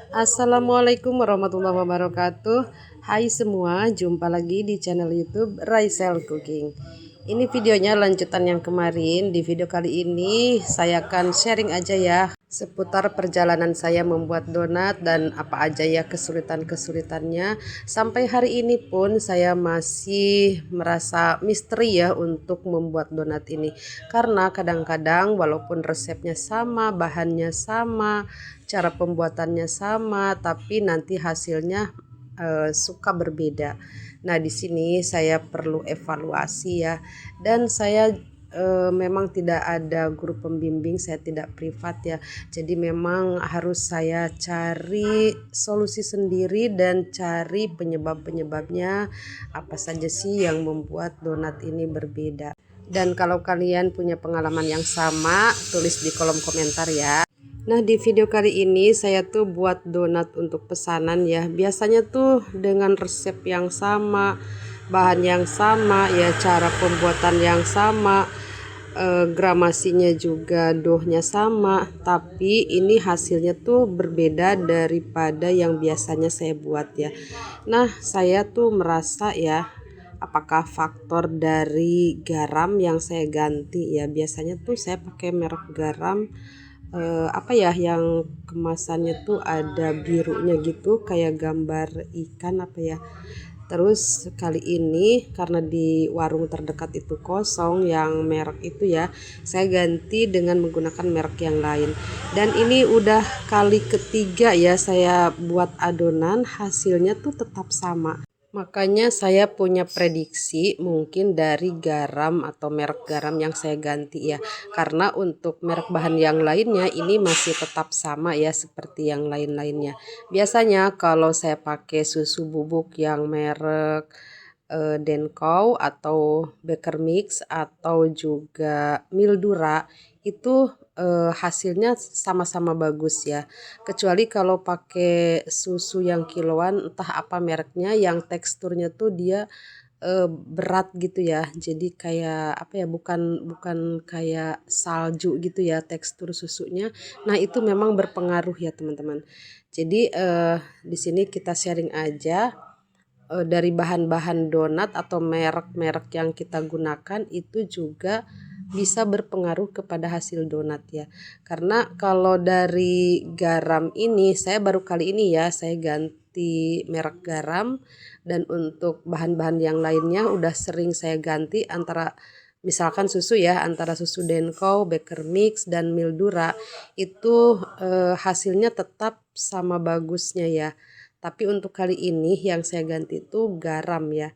Assalamualaikum warahmatullahi wabarakatuh. Hai semua, jumpa lagi di channel YouTube Raisel Cooking. Ini videonya lanjutan yang kemarin. Di video kali ini saya akan sharing aja ya seputar perjalanan saya membuat donat dan apa aja ya kesulitan-kesulitannya. Sampai hari ini pun saya masih merasa misteri ya untuk membuat donat ini. Karena kadang-kadang walaupun resepnya sama, bahannya sama, cara pembuatannya sama, tapi nanti hasilnya suka berbeda. Nah, di sini saya perlu evaluasi ya, dan saya memang tidak ada guru pembimbing, saya tidak privat ya. Jadi memang harus saya cari solusi sendiri dan cari penyebab-penyebabnya apa saja sih yang membuat donat ini berbeda. Dan kalau kalian punya pengalaman yang sama, tulis di kolom komentar ya. Nah, di video kali ini saya tuh buat donat untuk pesanan ya. Biasanya tuh dengan resep yang sama, bahan yang sama ya, cara pembuatan yang sama, gramasinya juga doughnya sama, tapi ini hasilnya tuh berbeda daripada yang biasanya saya buat ya. Nah, saya tuh merasa ya, apakah faktor dari garam yang saya ganti ya. Biasanya tuh saya pakai merek garam apa ya, yang kemasannya tuh ada birunya gitu kayak gambar ikan apa ya. Terus kali ini karena di warung terdekat itu kosong yang merek itu ya, saya ganti dengan menggunakan merek yang lain. Dan ini udah kali ketiga ya saya buat adonan, hasilnya tuh tetap sama. Makanya saya punya prediksi mungkin dari garam atau merek garam yang saya ganti ya. Karena untuk merek bahan yang lainnya ini masih tetap sama ya seperti yang lain-lainnya. Biasanya kalau saya pakai susu bubuk yang merek Denko atau Baker Mix atau juga Mildura itu hasilnya sama-sama bagus ya. Kecuali kalau pakai susu yang kiloan entah apa mereknya yang teksturnya tuh dia berat gitu ya. Jadi kayak apa ya, bukan bukan kayak salju gitu ya tekstur susunya. Nah, itu memang berpengaruh ya teman-teman. Jadi di sini kita sharing aja dari bahan-bahan donat atau merek-merek yang kita gunakan itu juga bisa berpengaruh kepada hasil donat ya. Karena kalau dari garam ini saya baru kali ini ya saya ganti merek garam, dan untuk bahan-bahan yang lainnya udah sering saya ganti antara misalkan susu ya, antara susu Denko, Baker Mix dan Mildura itu hasilnya tetap sama bagusnya ya. Tapi untuk kali ini yang saya ganti itu garam ya.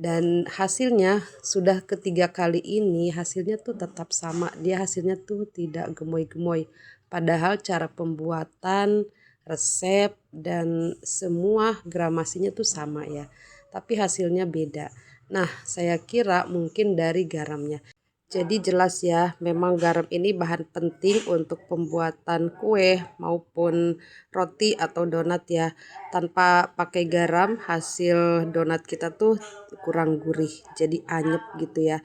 Dan hasilnya sudah ketiga kali ini hasilnya tuh tetap sama. Dia hasilnya tuh tidak gemoy-gemoy. Padahal cara pembuatan, resep, dan semua gramasinya tuh sama ya. Tapi hasilnya beda. Nah, saya kira mungkin dari garamnya. Jadi jelas ya, memang garam ini bahan penting untuk pembuatan kue maupun roti atau donat ya. Tanpa pakai garam, hasil donat kita tuh kurang gurih, jadi anyep gitu ya.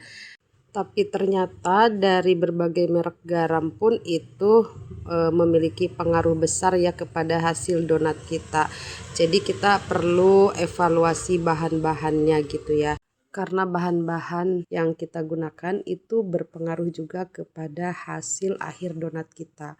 Tapi ternyata dari berbagai merek garam pun itu memiliki pengaruh besar ya kepada hasil donat kita. Jadi kita perlu evaluasi bahan-bahannya gitu ya. Karena bahan-bahan yang kita gunakan itu berpengaruh juga kepada hasil akhir donat kita.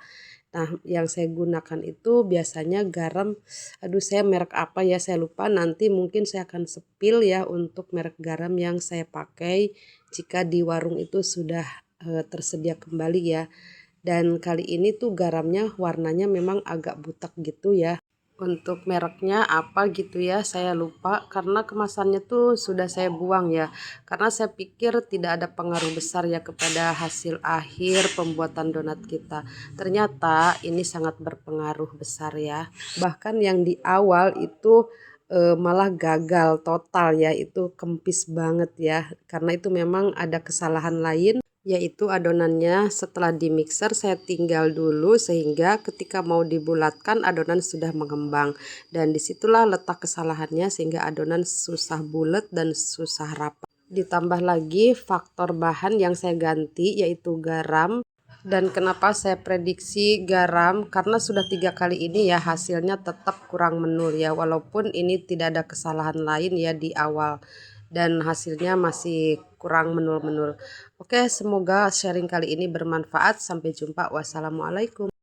Nah, yang saya gunakan itu biasanya garam, aduh saya merek apa ya saya lupa, nanti mungkin saya akan sepil ya untuk merek garam yang saya pakai jika di warung itu sudah tersedia kembali ya. Dan kali ini tuh garamnya warnanya memang agak butek gitu ya. Untuk mereknya apa gitu ya saya lupa karena kemasannya tuh sudah saya buang ya, karena saya pikir tidak ada pengaruh besar ya kepada hasil akhir pembuatan donat kita. Ternyata ini sangat berpengaruh besar ya, bahkan yang di awal itu malah gagal total ya, itu kempis banget ya, karena itu memang ada kesalahan lain, yaitu adonannya setelah di mixer saya tinggal dulu sehingga ketika mau dibulatkan adonan sudah mengembang, dan disitulah letak kesalahannya sehingga adonan susah bulat dan susah rapat. Ditambah lagi faktor bahan yang saya ganti yaitu garam. Dan kenapa saya prediksi garam, karena sudah 3 kali ini ya hasilnya tetap kurang menul ya, walaupun ini tidak ada kesalahan lain ya di awal, dan hasilnya masih kurang menul-menul. Oke, semoga sharing kali ini bermanfaat. Sampai jumpa. Wassalamualaikum.